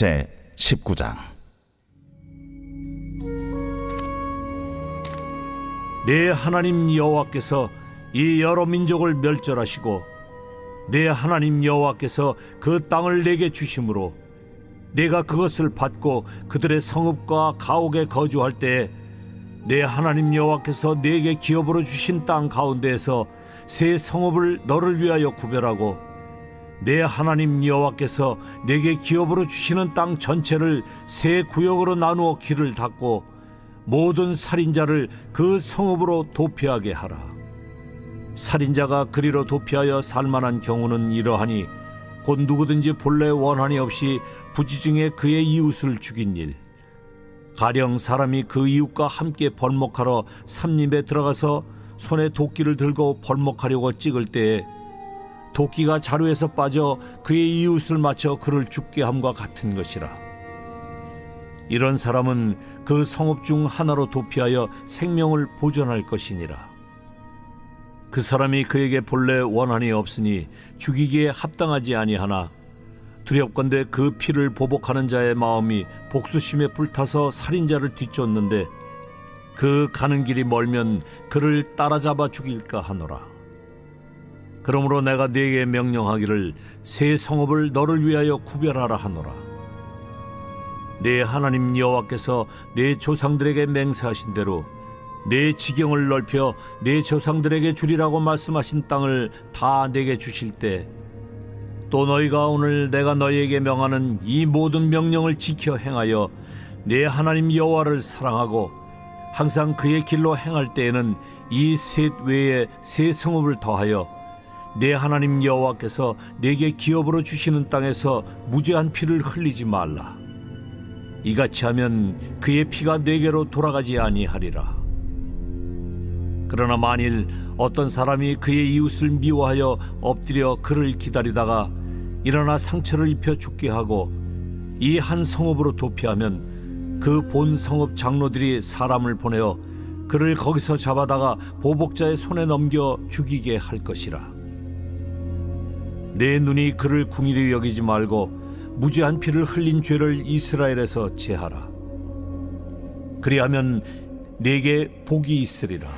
제 19장. 내 하나님 여호와께서 이 여러 민족을 멸절하시고 내 하나님 여호와께서 그 땅을 내게 주심으로 내가 그것을 받고 그들의 성읍과 가옥에 거주할 때에 내 하나님 여호와께서 내게 기업으로 주신 땅 가운데에서 새 성읍을 너를 위하여 구별하고 내 하나님 여호와께서 내게 기업으로 주시는 땅 전체를 새 구역으로 나누어 길을 닫고 모든 살인자를 그 성읍으로 도피하게 하라. 살인자가 그리로 도피하여 살만한 경우는 이러하니 곧 누구든지 본래 원한이 없이 부지중에 그의 이웃을 죽인 일, 가령 사람이 그 이웃과 함께 벌목하러 삼림에 들어가서 손에 도끼를 들고 벌목하려고 찍을 때에 도끼가 자루에서 빠져 그의 이웃을 맞춰 그를 죽게 함과 같은 것이라. 이런 사람은 그 성읍 중 하나로 도피하여 생명을 보존할 것이니라. 그 사람이 그에게 본래 원한이 없으니 죽이기에 합당하지 아니하나 두렵건대 그 피를 보복하는 자의 마음이 복수심에 불타서 살인자를 뒤쫓는데 그 가는 길이 멀면 그를 따라잡아 죽일까 하노라. 그러므로 내가 네게 명령하기를 새 성읍을 너를 위하여 구별하라 하노라. 네 하나님 여호와께서 네 조상들에게 맹세하신 대로 네 지경을 넓혀 네 조상들에게 주리라고 말씀하신 땅을 다 내게 주실 때 또 너희가 오늘 내가 너희에게 명하는 이 모든 명령을 지켜 행하여 네 하나님 여호와를 사랑하고 항상 그의 길로 행할 때에는 이 셋 외에 새 성읍을 더하여 네 하나님 여호와께서 네게 기업으로 주시는 땅에서 무죄한 피를 흘리지 말라. 이같이 하면 그의 피가 네게로 돌아가지 아니하리라. 그러나 만일 어떤 사람이 그의 이웃을 미워하여 엎드려 그를 기다리다가 일어나 상처를 입혀 죽게 하고 이 한 성읍으로 도피하면 그 본 성읍 장로들이 사람을 보내어 그를 거기서 잡아다가 보복자의 손에 넘겨 죽이게 할 것이라. 내 눈이 그를 궁일히 여기지 말고 무죄한 피를 흘린 죄를 이스라엘에서 제하라. 그리하면 네게 복이 있으리라.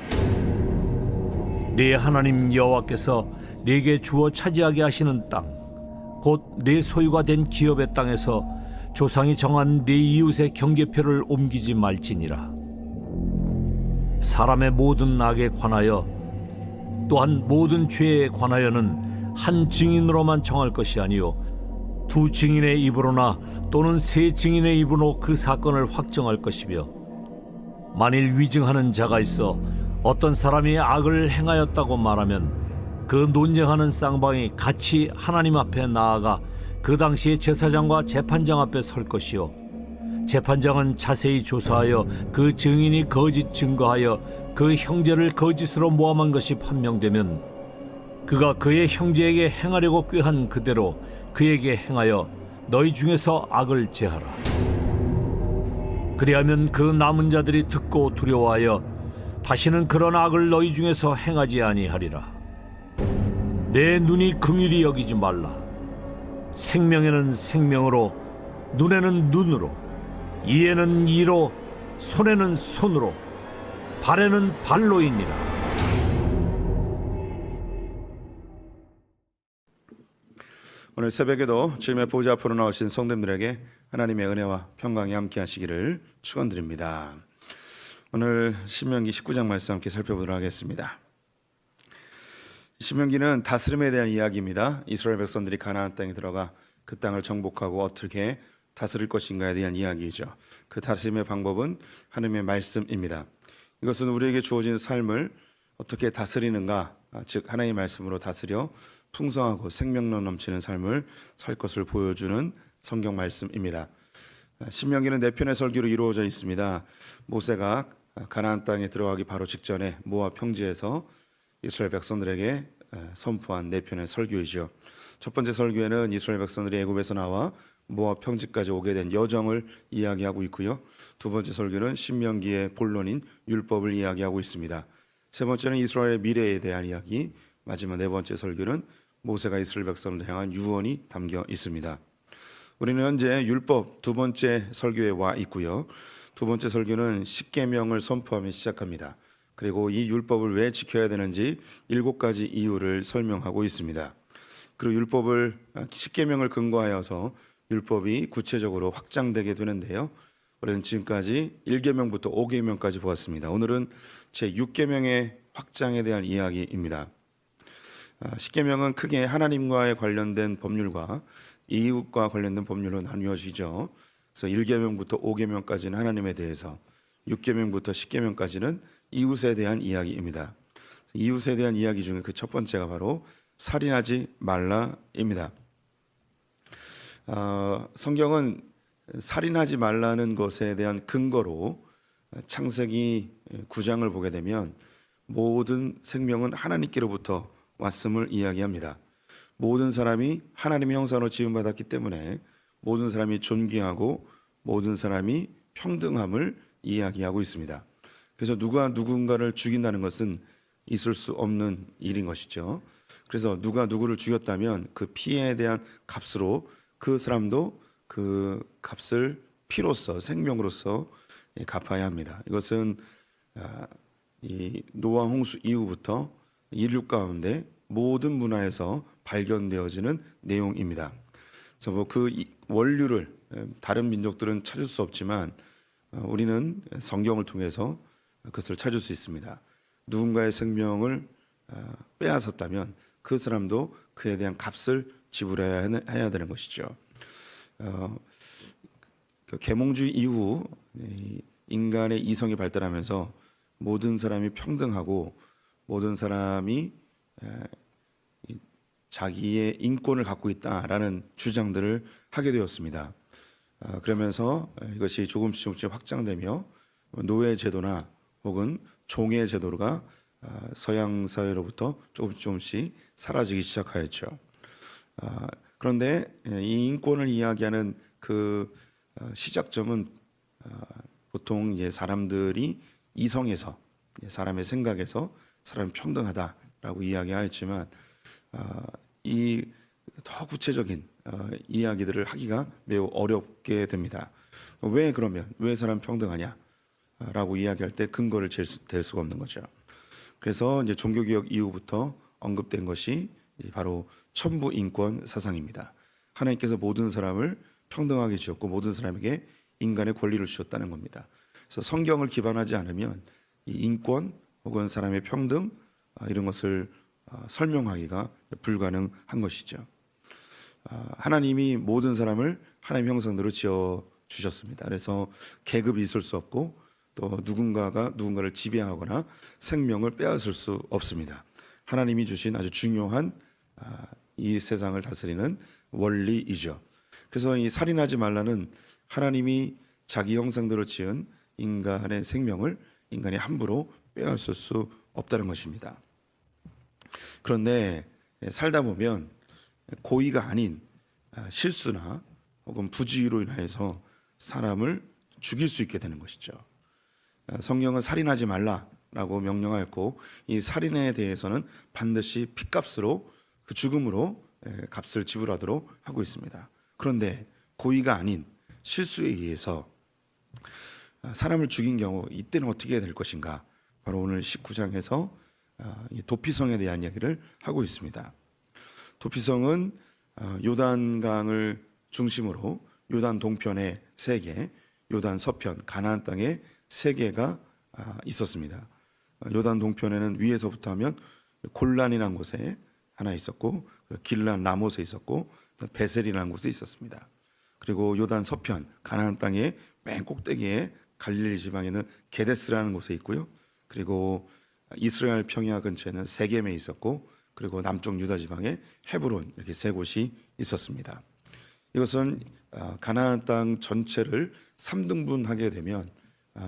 네 하나님 여호와께서 네게 주어 차지하게 하시는 땅, 곧 네 소유가 된 기업의 땅에서 조상이 정한 네 이웃의 경계표를 옮기지 말지니라. 사람의 모든 악에 관하여 또한 모든 죄에 관하여는 한 증인으로만 정할 것이 아니요 두 증인의 입으로나 또는 세 증인의 입으로 그 사건을 확정할 것이며, 만일 위증하는 자가 있어 어떤 사람이 악을 행하였다고 말하면 그 논쟁하는 쌍방이 같이 하나님 앞에 나아가 그 당시에 제사장과 재판장 앞에 설 것이요 재판장은 자세히 조사하여 그 증인이 거짓 증거하여 그 형제를 거짓으로 모함한 것이 판명되면 그가 그의 형제에게 행하려고 꾀한 그대로 그에게 행하여 너희 중에서 악을 제하라. 그리하면 그 남은 자들이 듣고 두려워하여 다시는 그런 악을 너희 중에서 행하지 아니하리라. 내 눈이 긍휼히 여기지 말라. 생명에는 생명으로, 눈에는 눈으로, 이에는 이로, 손에는 손으로, 발에는 발로이니라. 오늘 새벽에도 주님의 보좌 앞으로 나오신 성도님들에게 하나님의 은혜와 평강이 함께 하시기를 축원드립니다. 오늘 신명기 19장 말씀 함께 살펴보도록 하겠습니다. 신명기는 다스림에 대한 이야기입니다. 이스라엘 백성들이 가나안 땅에 들어가 그 땅을 정복하고 어떻게 다스릴 것인가에 대한 이야기이죠. 그 다스림의 방법은 하나님의 말씀입니다. 이것은 우리에게 주어진 삶을 어떻게 다스리는가, 즉 하나님의 말씀으로 다스려 풍성하고 생명력 넘치는 삶을 살 것을 보여주는 성경 말씀입니다. 신명기는 네 편의 설교로 이루어져 있습니다. 모세가 가나안 땅에 들어가기 바로 직전에 모압 평지에서 이스라엘 백성들에게 선포한 네 편의 설교이죠. 첫 번째 설교에는 이스라엘 백성들이 애굽에서 나와 모압 평지까지 오게 된 여정을 이야기하고 있고요. 두 번째 설교는 신명기의 본론인 율법을 이야기하고 있습니다. 세 번째는 이스라엘의 미래에 대한 이야기, 마지막 네 번째 설교는 모세가 이스라엘 백성을 향한 유언이 담겨 있습니다. 우리는 현재 율법 두 번째 설교에 와 있고요. 두 번째 설교는 십계명을 선포하며 시작합니다. 그리고 이 율법을 왜 지켜야 되는지 7가지 이유를 설명하고 있습니다. 그리고 율법을 십계명을 근거하여서 율법이 구체적으로 확장되게 되는데요. 우리는 지금까지 1계명부터 5계명까지 보았습니다. 오늘은 제 6계명의 확장에 대한 이야기입니다. 십계명은 크게 하나님과의 관련된 법률과 이웃과 관련된 법률로 나뉘어지죠. 그래서 1계명부터 5계명까지는 하나님에 대해서, 6계명부터 10계명까지는 이웃에 대한 이야기입니다. 이웃에 대한 이야기 중에 그 첫 번째가 바로 살인하지 말라입니다. 성경은 살인하지 말라는 것에 대한 근거로 창세기 9장을 보게 되면 모든 생명은 하나님께로부터 왔음을 이야기합니다. 모든 사람이 하나님의 형상으로 지음받았기 때문에 모든 사람이 존귀하고 모든 사람이 평등함을 이야기하고 있습니다. 그래서 누가 누군가를 죽인다는 것은 있을 수 없는 일인 것이죠. 그래서 누가 누구를 죽였다면 그 피해에 대한 값으로 그 사람도 그 값을 피로써, 생명으로서 갚아야 합니다. 이것은 이 노아 홍수 이후부터 인류 가운데 모든 문화에서 발견되어지는 내용입니다. 그래서 뭐 그 원류를 다른 민족들은 찾을 수 없지만 우리는 성경을 통해서 그것을 찾을 수 있습니다. 누군가의 생명을 빼앗았다면 그 사람도 그에 대한 값을 지불해야 되는 것이죠. 그 계몽주의 이후 인간의 이성이 발달하면서 모든 사람이 평등하고 모든 사람이 자기의 인권을 갖고 있다라는 주장들을 하게 되었습니다. 그러면서 이것이 조금씩 확장되며 노예 제도나 혹은 종의 제도가 서양 사회로부터 조금씩 사라지기 시작하였죠. 그런데 이 인권을 이야기하는 그 시작점은 보통 이제 사람들이 이성에서, 사람의 생각에서 사람이 평등하다라고 이야기하였지만 이 더 구체적인 이야기들을 하기가 매우 어렵게 됩니다. 왜 사람 평등하냐라고 이야기할 때 근거를 댈 수가 없는 거죠. 그래서 이제 종교개혁 이후부터 언급된 것이 바로 천부 인권 사상입니다. 하나님께서 모든 사람을 평등하게 지었고 모든 사람에게 인간의 권리를 주셨다는 겁니다. 그래서 성경을 기반하지 않으면 이 인권 혹은 사람의 평등 이런 것을 설명하기가 불가능한 것이죠. 하나님이 모든 사람을 하나님 형상대로 지어 주셨습니다. 그래서 계급이 있을 수 없고 또 누군가가 누군가를 지배하거나 생명을 빼앗을 수 없습니다. 하나님이 주신 아주 중요한 이 세상을 다스리는 원리이죠. 그래서 이 살인하지 말라는 하나님이 자기 형상대로 지은 인간의 생명을 인간이 함부로 빼앗을 수 없다는 것입니다. 그런데 살다 보면 고의가 아닌 실수나 혹은 부주의로 인해서 사람을 죽일 수 있게 되는 것이죠. 성경은 살인하지 말라라고 명령하였고 이 살인에 대해서는 반드시 핏값으로 그 죽음으로 값을 지불하도록 하고 있습니다. 그런데 고의가 아닌 실수에 의해서 사람을 죽인 경우 이때는 어떻게 될 것인가? 바로 오늘 19장에서 도피성에 대한 이야기를 하고 있습니다. 도피성은 요단강을 중심으로 요단 동편에 3개, 요단 서편 가나안 땅에 3개가 있었습니다. 요단 동편에는 위에서부터 하면 골란이라는 곳에 하나 있었고 길란 라못에 있었고 베셀이라는 곳에 있었습니다. 그리고 요단 서편 가나안 땅의 맨 꼭대기에 갈릴리 지방에는 게데스라는 곳에 있고요. 그리고 이스라엘 평야 근처에는 세겜에 있었고 그리고 남쪽 유다 지방에 헤브론 이렇게 3곳이 있었습니다. 이것은 가나안 땅 전체를 3등분하게 되면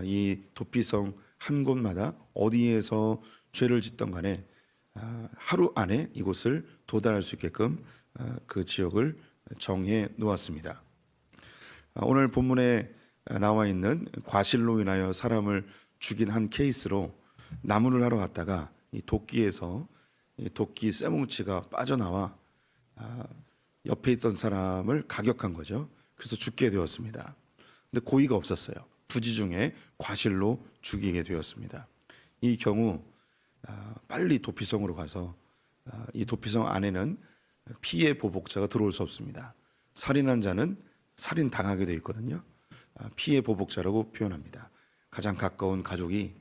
이 도피성 한 곳마다 어디에서 죄를 짓던 간에 하루 안에 이곳을 도달할 수 있게끔 그 지역을 정해 놓았습니다. 오늘 본문에 나와 있는 과실로 인하여 사람을 죽인 한 케이스로 나무를 하러 갔다가 이 도끼에서 이 도끼 쇠뭉치가 빠져나와 옆에 있던 사람을 가격한 거죠. 그래서 죽게 되었습니다. 근데 고의가 없었어요. 부지 중에 과실로 죽이게 되었습니다. 이 경우 빨리 도피성으로 가서 이 도피성 안에는 피해 보복자가 들어올 수 없습니다. 살인한 자는 살인 당하게 되어 있거든요. 피해 보복자라고 표현합니다. 가장 가까운 가족이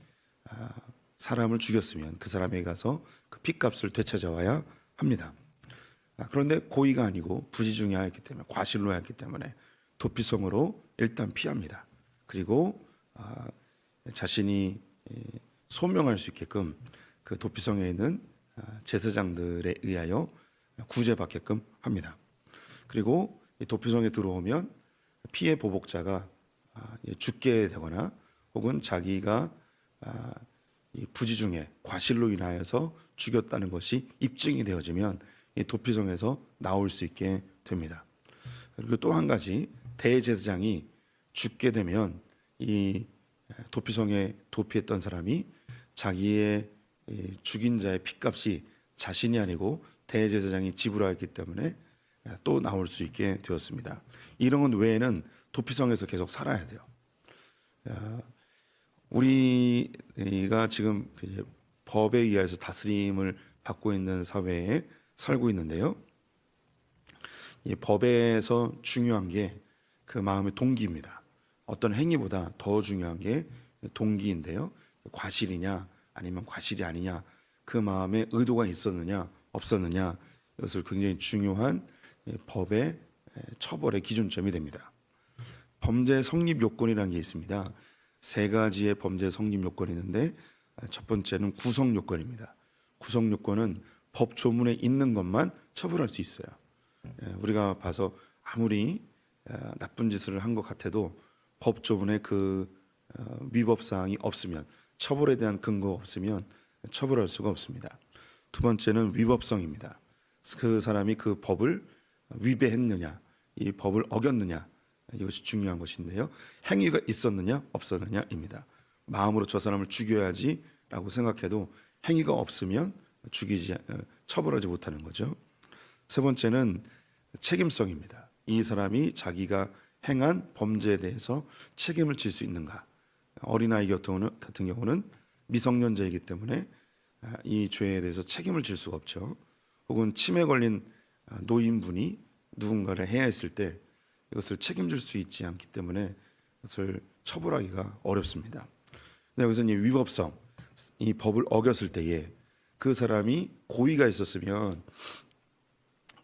사람을 죽였으면 그 사람에게 가서 그 핏값을 되찾아와야 합니다. 그런데 고의가 아니고 부지 중에 하였기 때문에, 과실로 하였기 때문에 도피성으로 일단 피합니다. 그리고 자신이 소명할 수 있게끔 그 도피성에 있는 제사장들에 의하여 구제받게끔 합니다. 그리고 이 도피성에 들어오면 피해 보복자가 죽게 되거나 혹은 자기가 이 부지 중에 과실로 인하여서 죽였다는 것이 입증이 되어지면 이 도피성에서 나올 수 있게 됩니다. 그리고 또 한 가지, 대제사장이 죽게 되면 이 도피성에 도피했던 사람이 자기의 죽인 자의 핏값이 자신이 아니고 대제사장이 지불하였기 때문에 또 나올 수 있게 되었습니다. 이런 것 외에는 도피성에서 계속 살아야 돼요. 우리가 지금 이제 법에 의해서 다스림을 받고 있는 사회에 살고 있는데요. 이 법에서 중요한 게 그 마음의 동기입니다. 어떤 행위보다 더 중요한 게 동기인데요. 과실이냐 아니면 과실이 아니냐, 그 마음에 의도가 있었느냐 없었느냐, 이것을 굉장히 중요한 법의 처벌의 기준점이 됩니다. 범죄 성립 요건이라는 게 있습니다. 세 가지의 범죄 성립 요건이 있는데 첫 번째는 구성 요건입니다. 구성 요건은 법 조문에 있는 것만 처벌할 수 있어요. 우리가 봐서 아무리 나쁜 짓을 한 것 같아도 법 조문에 그 위법 사항이 없으면, 처벌에 대한 근거가 없으면 처벌할 수가 없습니다. 두 번째는 위법성입니다. 그 사람이 그 법을 위배했느냐, 이 법을 어겼느냐, 이것이 중요한 것인데요. 행위가 있었느냐 없었느냐입니다. 마음으로 저 사람을 죽여야지라고 생각해도 행위가 없으면 처벌하지 못하는 거죠. 세 번째는 책임성입니다. 이 사람이 자기가 행한 범죄에 대해서 책임을 질 수 있는가. 어린아이 같은 경우는 미성년자이기 때문에 이 죄에 대해서 책임을 질 수가 없죠. 혹은 치매 걸린 노인분이 누군가를 해야 했을 때 이것을 책임질 수 있지 않기 때문에 그것을 처벌하기가 어렵습니다. 여기서 이 위법성, 이 법을 어겼을 때에 그 사람이 고의가 있었으면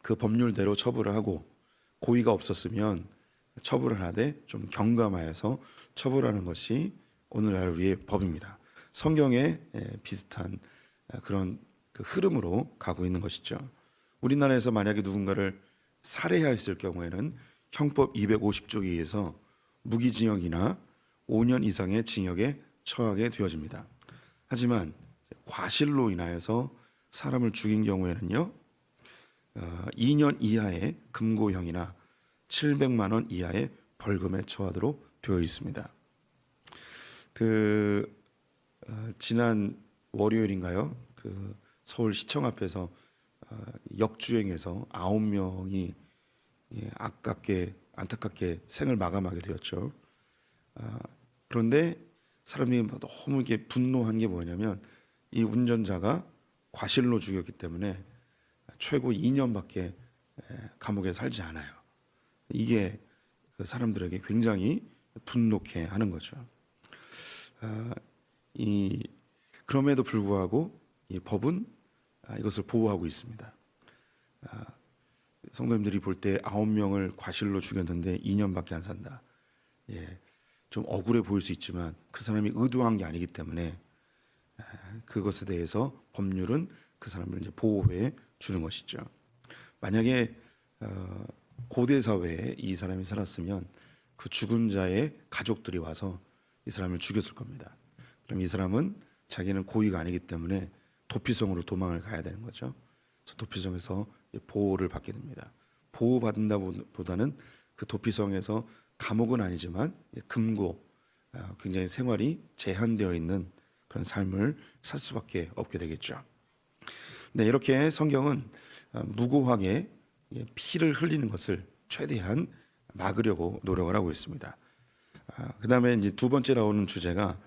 그 법률대로 처벌을 하고, 고의가 없었으면 처벌을 하되 좀 경감하여서 처벌하는 것이 오늘날 우리의 법입니다. 성경에 비슷한 그런 그 흐름으로 가고 있는 것이죠. 우리나라에서 만약에 누군가를 살해하였을 경우에는 형법 250조에 의해서 무기징역이나 5년 이상의 징역에 처하게 되어집니다. 하지만 과실로 인하여서 사람을 죽인 경우에는요, 2년 이하의 금고형이나 700만 원 이하의 벌금에 처하도록 되어 있습니다. 지난 월요일인가요? 그 서울시청 앞에서 역주행해서 9명이 안타깝게 생을 마감하게 되었죠. 그런데 사람들이 너무 이렇게 분노한 게 뭐냐면, 이 운전자가 과실로 죽였기 때문에 최고 2년밖에 감옥에 살지 않아요. 이게 그 사람들에게 굉장히 분노케 하는 거죠. 그럼에도 불구하고 이 법은 이것을 보호하고 있습니다. 성도님들이 볼 때 9명을 과실로 죽였는데 2년밖에 안 산다. 좀 억울해 보일 수 있지만 그 사람이 의도한 게 아니기 때문에 그것에 대해서 법률은 그 사람을 이제 보호해 주는 것이죠. 만약에 고대 사회에 이 사람이 살았으면 그 죽은 자의 가족들이 와서 이 사람을 죽였을 겁니다. 그럼 이 사람은 자기는 고의가 아니기 때문에 도피성으로 도망을 가야 되는 거죠. 그래서 도피성에서 보호를 받게 됩니다. 보호받는다보다는 그 도피성에서 감옥은 아니지만 금고, 굉장히 생활이 제한되어 있는 그런 삶을 살 수밖에 없게 되겠죠. 네, 이렇게 성경은 무고하게 피를 흘리는 것을 최대한 막으려고 노력을 하고 있습니다. 그다음에 이제 두 번째 나오는 주제가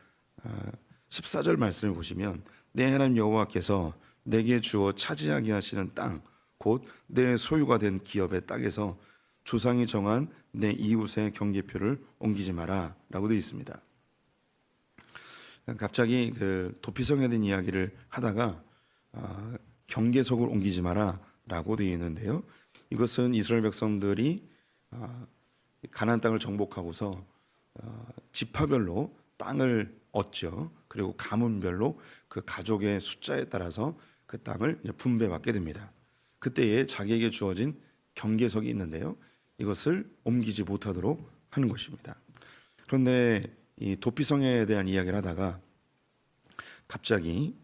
14절 말씀을 보시면 내 하나님 여호와께서 내게 주어 차지하게 하시는 땅 곧 내 소유가 된 기업의 땅에서 조상이 정한 내 이웃의 경계표를 옮기지 마라라고 되어 있습니다. 갑자기 그 도피성에 대한 이야기를 하다가 경계석을 옮기지 마라라고 되어 있는데요. 이것은 이스라엘 백성들이 가나안 땅을 정복하고서 지파별로 땅을 얻죠. 그리고 가문별로 그 가족의 숫자에 따라서 그 땅을 분배받게 됩니다. 그때에 자기에게 주어진 경계석이 있는데요. 이것을 옮기지 못하도록 하는 것입니다. 그런데 이 도피성에 대한 이야기를 하다가 갑자기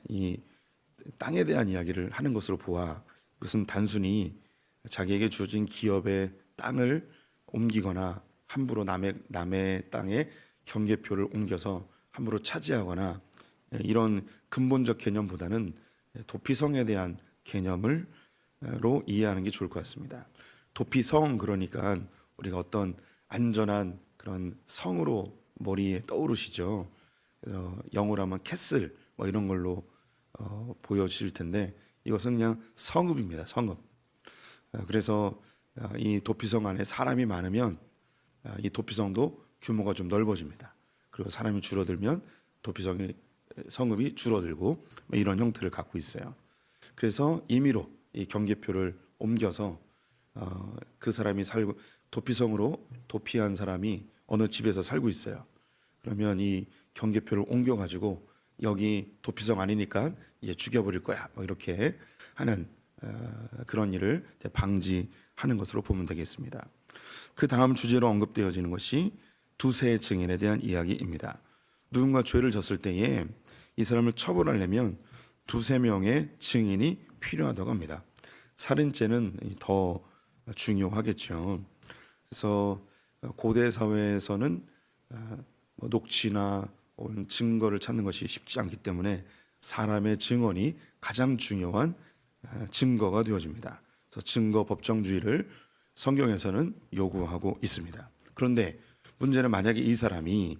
이 땅에 대한 이야기를 하는 것으로 보아 이것은 단순히 자기에게 주어진 기업의 땅을 옮기거나 함부로 남의 땅에 경계표를 옮겨서 함부로 차지하거나 이런 근본적 개념보다는 도피성에 대한 개념으로 이해하는 게 좋을 것 같습니다. 도피성 그러니까 우리가 어떤 안전한 그런 성으로 머리에 떠오르시죠. 그래서 영어로 하면 캐슬 뭐 이런 걸로 보여질 텐데 이것은 그냥 성읍입니다. 성읍. 그래서 이 도피성 안에 사람이 많으면 이 도피성도 규모가 좀 넓어집니다. 그리고 사람이 줄어들면 도피성의 성읍이 줄어들고 뭐 이런 형태를 갖고 있어요. 그래서 임의로 이 경계표를 옮겨서 그 사람이 살고 도피성으로 도피한 사람이 어느 집에서 살고 있어요. 그러면 이 경계표를 옮겨 가지고 여기 도피성 아니니까 이제 죽여버릴 거야. 뭐 이렇게 하는 그런 일을 방지하는 것으로 보면 되겠습니다. 그 다음 주제로 언급되어지는 것이 두세 증인에 대한 이야기입니다. 누군가 죄를 졌을 때에 이 사람을 처벌하려면 두세 명의 증인이 필요하다고 합니다. 살인죄는 더 중요하겠죠. 그래서 고대 사회에서는 녹취나 증거를 찾는 것이 쉽지 않기 때문에 사람의 증언이 가장 중요한 증거가 되어집니다. 그래서 증거 법정주의를 성경에서는 요구하고 있습니다. 그런데 문제는 만약에 이 사람이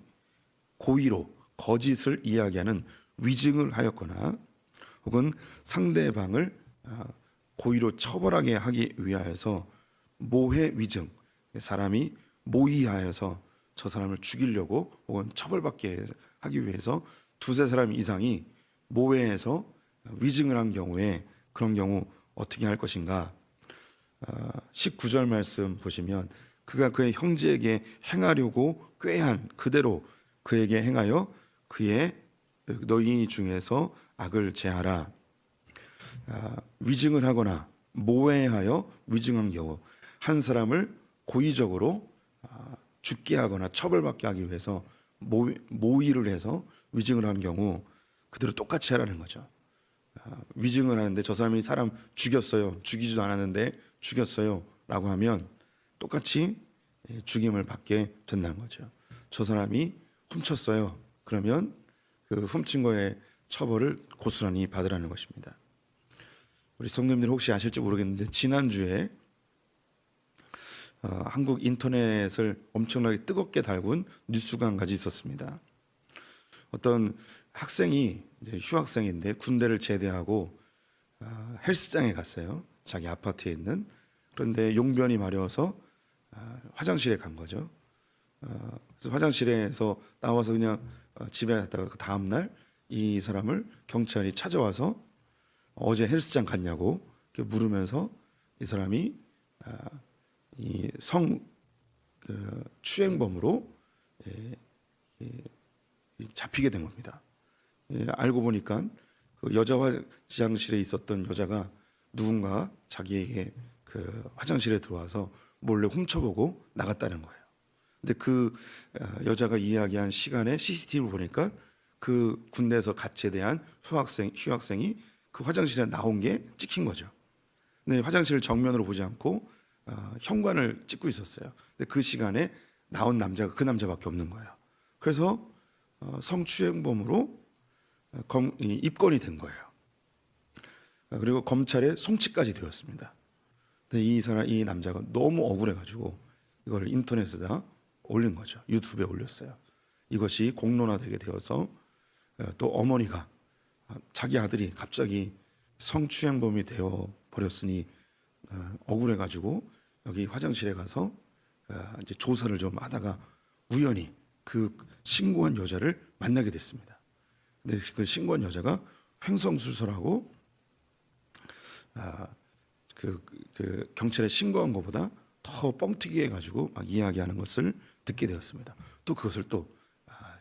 고의로 거짓을 이야기하는 위증을 하였거나 혹은 상대방을 고의로 처벌하게 하기 위하여서 모해 위증, 사람이 모의하여서 저 사람을 죽이려고 혹은 처벌받게 하기 위해서 두세 사람 이상이 모해해서 위증을 한 경우에 그런 경우 어떻게 할 것인가? 19절 말씀 보시면 그가 그의 형제에게 행하려고 꾀한 그대로 그에게 행하여 그의 너희 중에서 악을 제하라. 위증을 하거나 모해하여 위증한 경우 한 사람을 고의적으로 죽게 하거나 처벌받게 하기 위해서 모의를 해서 위증을 한 경우 그대로 똑같이 하라는 거죠. 위증을 하는데 저 사람이 사람 죽였어요. 죽이지도 않았는데 죽였어요. 라고 하면 똑같이 죽임을 받게 된다는 거죠. 저 사람이 훔쳤어요. 그러면 그 훔친 거에 처벌을 고스란히 받으라는 것입니다. 우리 성도님들 혹시 아실지 모르겠는데 지난주에 한국 인터넷을 엄청나게 뜨겁게 달군 뉴스가 한 가지 있었습니다. 어떤 학생이 이제 휴학생인데 군대를 제대하고 헬스장에 갔어요. 자기 아파트에 있는. 그런데 용변이 마려워서 화장실에 간 거죠. 그래서 화장실에서 나와서 그냥 집에 갔다가 그 다음 날 이 사람을 경찰이 찾아와서 어제 헬스장 갔냐고 물으면서 이 사람이 이 추행범으로 잡히게 된 겁니다. 알고 보니까 그 여자 화장실에 있었던 여자가 누군가 자기에게 그 화장실에 들어와서 몰래 훔쳐보고 나갔다는 거예요. 근데 그 여자가 이야기한 시간에 CCTV를 보니까 그 군대에서 가체대한 휴학생이 그 화장실에 나온 게 찍힌 거죠. 근데 화장실을 정면으로 보지 않고 현관을 찍고 있었어요. 근데 그 시간에 나온 남자가 그 남자밖에 없는 거예요. 그래서 성추행범으로 입건이 된 거예요. 그리고 검찰에 송치까지 되었습니다. 근데 이 남자가 너무 억울해가지고 이걸 인터넷에다 올린 거죠. 유튜브에 올렸어요. 이것이 공론화되게 되어서 또 어머니가 자기 아들이 갑자기 성추행범이 되어 버렸으니 억울해가지고 여기 화장실에 가서 이제 조사를 좀 하다가 우연히 그 신고한 여자를 만나게 됐습니다. 근데 그 신고한 여자가 횡성수설하고 그 경찰에 신고한 것보다 더 뻥튀기 해가지고 막 이야기하는 것을 듣게 되었습니다. 또 그것을 또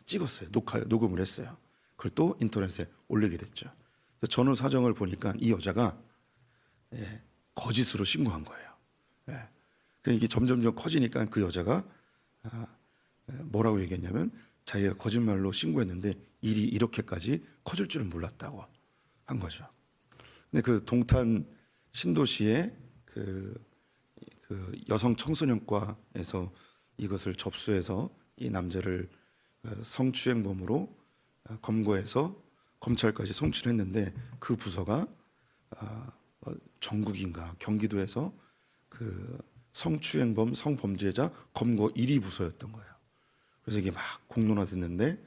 찍었어요. 녹음을 했어요. 그걸 또 인터넷에 올리게 됐죠. 그래서 전후 사정을 보니까 이 여자가 거짓으로 신고한 거예요. 그러니까 이게 점점점 커지니까 그 여자가 뭐라고 얘기했냐면 자기가 거짓말로 신고했는데 일이 이렇게까지 커질 줄은 몰랐다고 한 거죠. 근데 그 동탄 신도시의 그 여성 청소년과에서 이것을 접수해서 이 남자를 성추행범으로 검거해서 검찰까지 송치했는데 그 부서가 전국인가 경기도에서 그 성추행범 성범죄자 검거 1위 부서였던 거예요. 그래서 이게 막 공론화됐는데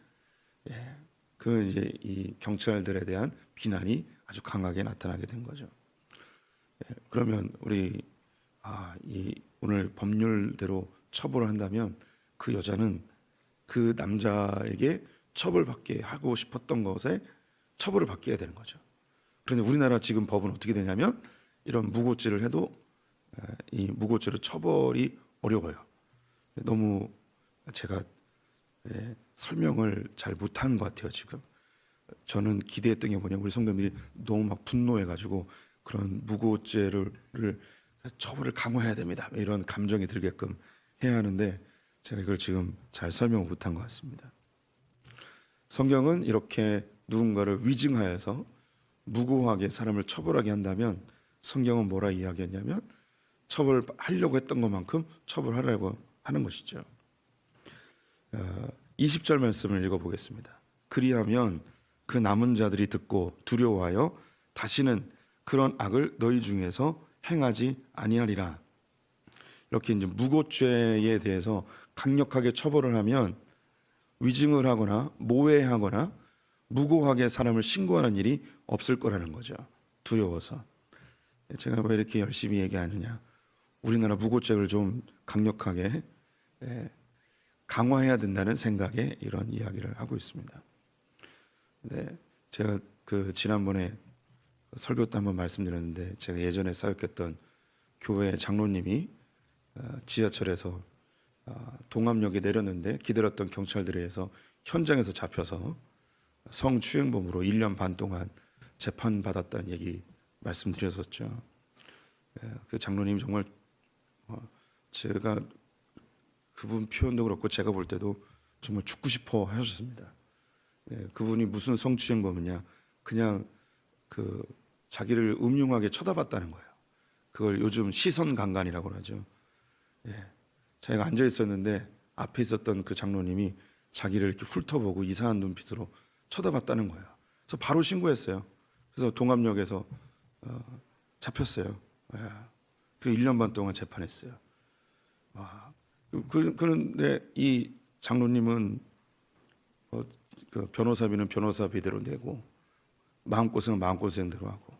그 이제 이 경찰들에 대한 비난이 아주 강하게 나타나게 된 거죠. 그러면 우리 이 오늘 법률대로 처벌을 한다면 그 여자는 그 남자에게 처벌받게 하고 싶었던 것에 처벌을 받게 해야 되는 거죠. 그런데 우리나라 지금 법은 어떻게 되냐면 이런 무고죄를 해도 이 무고죄로 처벌이 어려워요. 너무 제가 설명을 잘 못한 것 같아요. 지금 저는 기대했던 게 뭐냐, 우리 성도님들이 너무 막 분노해가지고 그런 무고죄를 처벌을 강화해야 됩니다, 이런 감정이 들게끔 해야 하는데 제가 이걸 지금 잘 설명을 못한 것 같습니다. 성경은 이렇게 누군가를 위증하여서 무고하게 사람을 처벌하게 한다면 성경은 뭐라 이야기했냐면 처벌하려고 했던 것만큼 처벌하라고 하는 것이죠. 20절 말씀을 읽어보겠습니다. 그리하면 그 남은 자들이 듣고 두려워하여 다시는 그런 악을 너희 중에서 행하지 아니하리라. 이렇게 이제 무고죄에 대해서 강력하게 처벌을 하면 위증을 하거나 모해하거나 무고하게 사람을 신고하는 일이 없을 거라는 거죠. 두려워서. 제가 왜 이렇게 열심히 얘기하느냐, 우리나라 무고죄를 좀 강력하게 강화해야 된다는 생각에 이런 이야기를 하고 있습니다. 네, 제가 그 지난번에 설교 때 한번 말씀드렸는데 제가 예전에 사역했던 교회 장로님이 지하철에서 동암역에 내렸는데 기다렸던 경찰들에 의해서 현장에서 잡혀서 성추행범으로 1년 반 동안 재판받았다는 얘기 말씀드렸었죠. 그 장로님이 정말 제가 그분 표현도 그렇고 제가 볼 때도 정말 죽고 싶어 하셨습니다. 그분이 무슨 성추행범이냐, 그냥 그 자기를 음흉하게 쳐다봤다는 거예요. 그걸 요즘 시선 강간이라고 하죠. 자기가 앉아 있었는데 앞에 있었던 그 장로님이 자기를 이렇게 훑어보고 이상한 눈빛으로 쳐다봤다는 거예요. 그래서 바로 신고했어요. 그래서 동암역에서 잡혔어요. 그리고 1년 반 동안 재판했어요. 그런데 이 장로님은 그 변호사비는 변호사비대로 내고 마음고생은 마음고생대로 하고,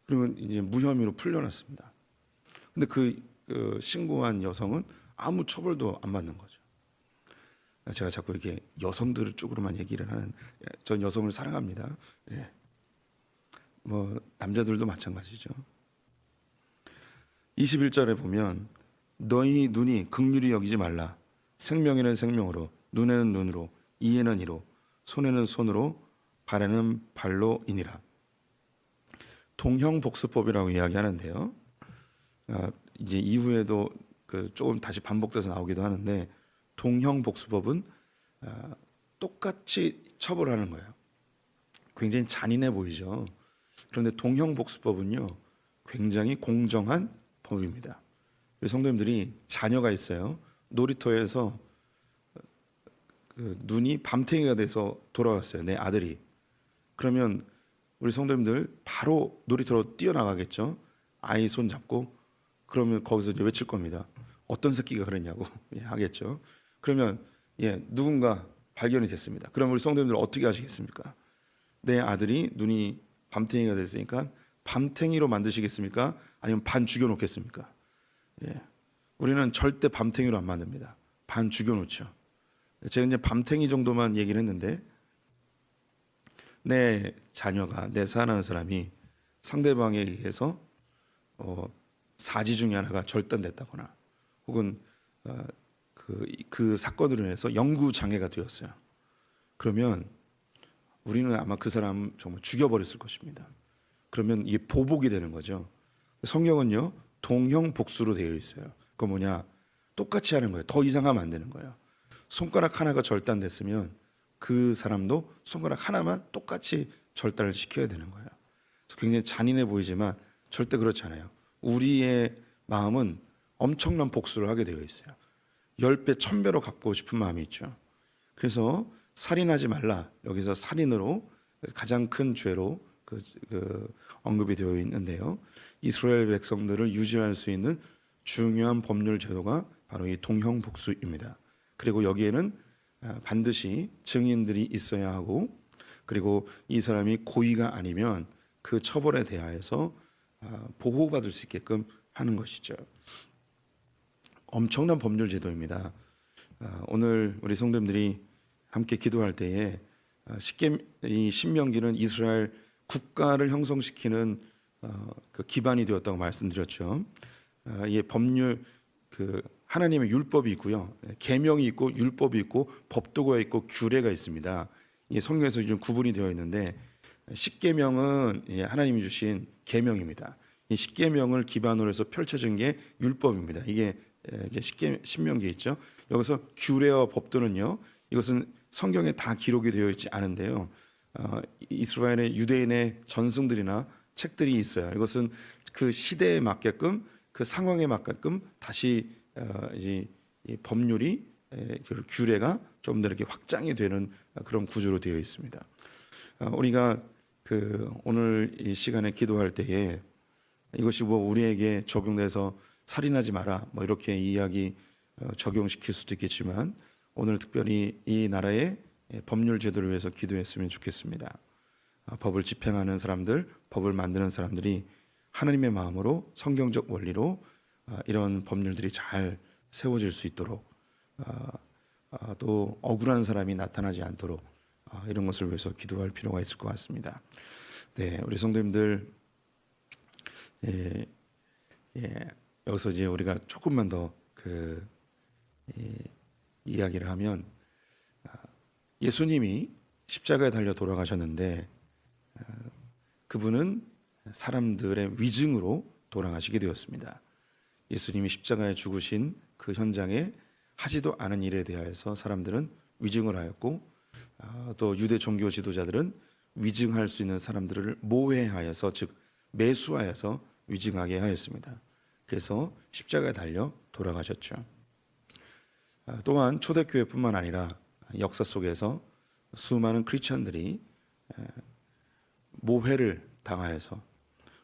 그리고 이제 무혐의로 풀려났습니다. 근데 그 신고한 여성은 아무 처벌도 안 받는 거죠. 제가 자꾸 이렇게 여성들 쪽으로만 얘기를 하는, 전 여성을 사랑합니다. 뭐 남자들도 마찬가지죠. 21절에 보면 너희 눈이 긍휼히 여기지 말라. 생명에는 생명으로, 눈에는 눈으로, 이에는 이로, 손에는 손으로, 발에는 발로이니라. 동형복수법이라고 이야기하는데요. 이제 이후에도 조금 다시 반복돼서 나오기도 하는데, 동형복수법은 똑같이 처벌하는 거예요. 굉장히 잔인해 보이죠. 그런데 동형복수법은요, 굉장히 공정한 법입니다. 우리 성도님들이 자녀가 있어요. 놀이터에서 눈이 밤탱이가 돼서 돌아왔어요, 내 아들이. 그러면 우리 성도님들 바로 놀이터로 뛰어나가겠죠. 아이 손 잡고. 그러면 거기서 이제 외칠 겁니다. 어떤 새끼가 그랬냐고 예, 하겠죠. 그러면 누군가 발견이 됐습니다. 그럼 우리 성도님들 어떻게 하시겠습니까? 내 아들이 눈이 밤탱이가 됐으니까 밤탱이로 만드시겠습니까? 아니면 반 죽여놓겠습니까? 우리는 절대 밤탱이로 안 만듭니다. 반 죽여놓죠. 제가 이제 밤탱이 정도만 얘기를 했는데, 내 자녀가, 내 사랑하는 사람이 상대방에 의해서 사지 중에 하나가 절단됐다거나 혹은 그 사건으로 인해서 영구 장애가 되었어요. 그러면 우리는 아마 그 사람 정말 죽여버렸을 것입니다. 그러면 이게 보복이 되는 거죠. 성경은요 동형복수로 되어 있어요. 그거 뭐냐? 똑같이 하는 거예요. 더 이상 하면 안 되는 거예요. 손가락 하나가 절단됐으면 그 사람도 손가락 하나만 똑같이 절단을 시켜야 되는 거예요. 그래서 굉장히 잔인해 보이지만 절대 그렇지 않아요. 우리의 마음은 엄청난 복수를 하게 되어 있어요. 10배, 1000배로 갚고 싶은 마음이 있죠. 그래서 살인하지 말라. 여기서 살인으로 가장 큰 죄로 언급이 되어 있는데요. 이스라엘 백성들을 유지할 수 있는 중요한 법률 제도가 바로 이 동형복수입니다. 그리고 여기에는 반드시 증인들이 있어야 하고, 그리고 이 사람이 고의가 아니면 그 처벌에 대하여서 보호받을 수 있게끔 하는 것이죠. 엄청난 법률 제도입니다. 오늘 우리 성도님들이 함께 기도할 때에 이 신명기는 이스라엘 국가를 형성시키는 그 기반이 되었다고 말씀드렸죠. 이 법률 하나님의 율법이 있고요, 계명이 있고 율법이 있고 법도가 있고 규례가 있습니다. 이게 성경에서 좀 구분이 되어 있는데, 십계명은 하나님이 주신 계명입니다. 이 십계명을 기반으로 해서 펼쳐진 게 율법입니다. 이게 이제 신명기에 있죠. 여기서 규례와 법도는요, 이것은 성경에 다 기록이 되어 있지 않은데요. 이스라엘의 유대인의 전승들이나 책들이 있어요. 이것은 그 시대에 맞게끔, 그 상황에 맞게끔 다시 이제 이 법률이 규례가 좀 더 이렇게 확장이 되는 그런 구조로 되어 있습니다. 우리가 오늘 이 시간에 기도할 때에 이것이 우리에게 적용돼서 살인하지 마라 이렇게 이야기 적용시킬 수도 있겠지만, 오늘 특별히 이 나라의 법률 제도를 위해서 기도했으면 좋겠습니다. 법을 집행하는 사람들, 법을 만드는 사람들이 하나님의 마음으로 성경적 원리로 이런 법률들이 잘 세워질 수 있도록, 또 억울한 사람이 나타나지 않도록 이런 것을 위해서 기도할 필요가 있을 것 같습니다. 네, 우리 성도님들, 여기서 이제 우리가 조금만 더 이야기를 하면, 예수님이 십자가에 달려 돌아가셨는데 그분은 사람들의 위증으로 돌아가시게 되었습니다. 예수님이 십자가에 죽으신 그 현장에 하지도 않은 일에 대하여서 사람들은 위증을 하였고, 또 유대 종교 지도자들은 위증할 수 있는 사람들을 모해하여서, 즉 매수하여서 위증하게 하였습니다. 그래서 십자가에 달려 돌아가셨죠. 또한 초대교회뿐만 아니라 역사 속에서 수많은 크리스천들이 모해를 당하여서,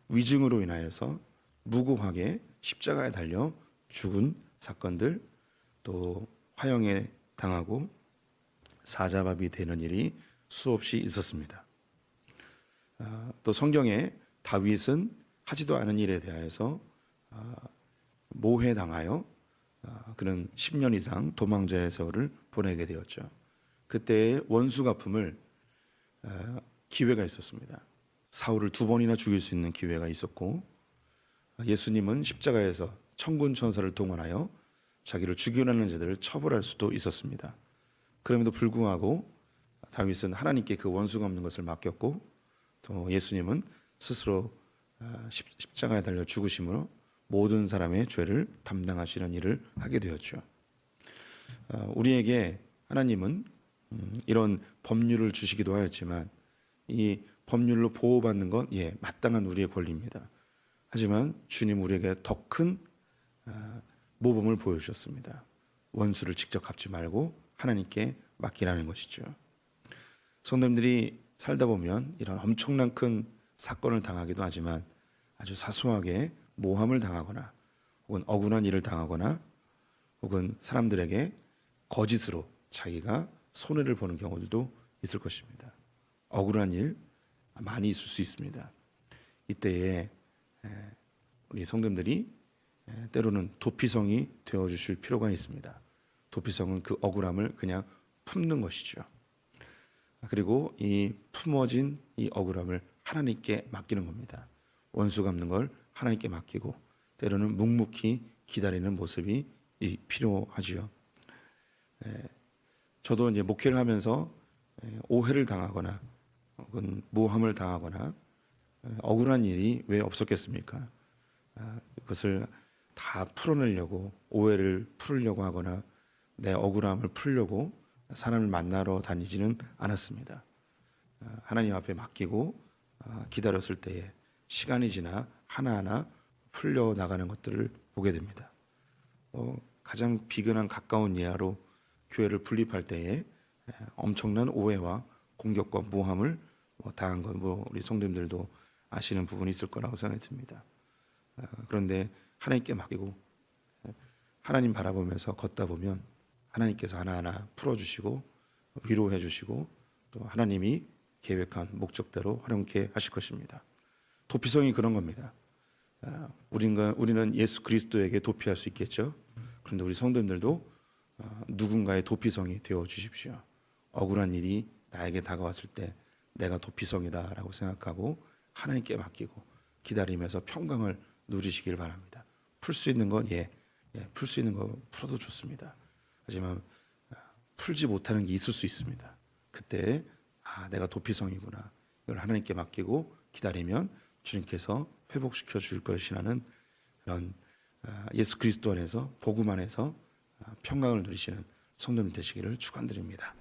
위증으로 인하여서 무고하게 십자가에 달려 죽은 사건들, 또 화형에 당하고 사자밥이 되는 일이 수없이 있었습니다. 또 성경에 다윗은 하지도 않은 일에 대하여서 모해당하여 그는 10년 이상 도망자의 세월을 보내게 되었죠. 그때의 원수 갚음을 기회가 있었습니다. 사울을 2번이나 죽일 수 있는 기회가 있었고, 예수님은 십자가에서 천군 천사를 동원하여 자기를 죽이려는 자들을 처벌할 수도 있었습니다. 그럼에도 불구하고 다윗은 하나님께 그 원수 갚는 것을 맡겼고, 또 예수님은 스스로 십자가에 달려 죽으심으로 모든 사람의 죄를 담당하시는 일을 하게 되었죠. 우리에게 하나님은 이런 법률을 주시기도 하였지만, 이 법률로 보호받는 건 마땅한 우리의 권리입니다. 하지만 주님 우리에게 더 큰 모범을 보여주셨습니다. 원수를 직접 갚지 말고 하나님께 맡기라는 것이죠. 성도님들이 살다 보면 이런 엄청난 큰 사건을 당하기도 하지만, 아주 사소하게 모함을 당하거나 혹은 억울한 일을 당하거나 혹은 사람들에게 거짓으로 자기가 손해를 보는 경우들도 있을 것입니다. 억울한 일 많이 있을 수 있습니다. 이때에 우리 성도님들이 때로는 도피성이 되어주실 필요가 있습니다. 도피성은 그 억울함을 그냥 품는 것이죠. 그리고 이 품어진 이 억울함을 하나님께 맡기는 겁니다. 원수 갚는 걸 하나님께 맡기고 때로는 묵묵히 기다리는 모습이 필요하지요. 저도 이제 목회를 하면서 오해를 당하거나 혹은 모함을 당하거나 억울한 일이 왜 없었겠습니까? 그것을 다 풀어내려고 오해를 풀으려고 하거나 내 억울함을 풀려고 사람을 만나러 다니지는 않았습니다. 하나님 앞에 맡기고 기다렸을 때에 시간이 지나 하나하나 풀려 나가는 것들을 보게 됩니다. 가장 비근한 가까운 예화로 교회를 분립할 때에 엄청난 오해와 공격과 모함을 당한 건 우리 성도님들도 아시는 부분이 있을 거라고 생각이 듭니다. 그런데 하나님께 맡기고 하나님 바라보면서 걷다 보면 하나님께서 하나하나 풀어주시고 위로해 주시고 또 하나님이 계획한 목적대로 활용케 하실 것입니다. 도피성이 그런 겁니다. 우리는 예수 그리스도에게 도피할 수 있겠죠. 그런데 우리 성도님들도 누군가의 도피성이 되어 주십시오. 억울한 일이 나에게 다가왔을 때 내가 도피성이다라고 생각하고 하나님께 맡기고 기다리면서 평강을 누리시길 바랍니다. 풀 수 있는 건 풀 수 있는 거 풀어도 좋습니다. 하지만 풀지 못하는 게 있을 수 있습니다. 그때 내가 도피성이구나. 이걸 하나님께 맡기고 기다리면 주님께서 회복시켜 줄 것이라는 그런 예수 그리스도 안에서 복음 안에서 평강을 누리시는 성도님 되시기를 축원드립니다.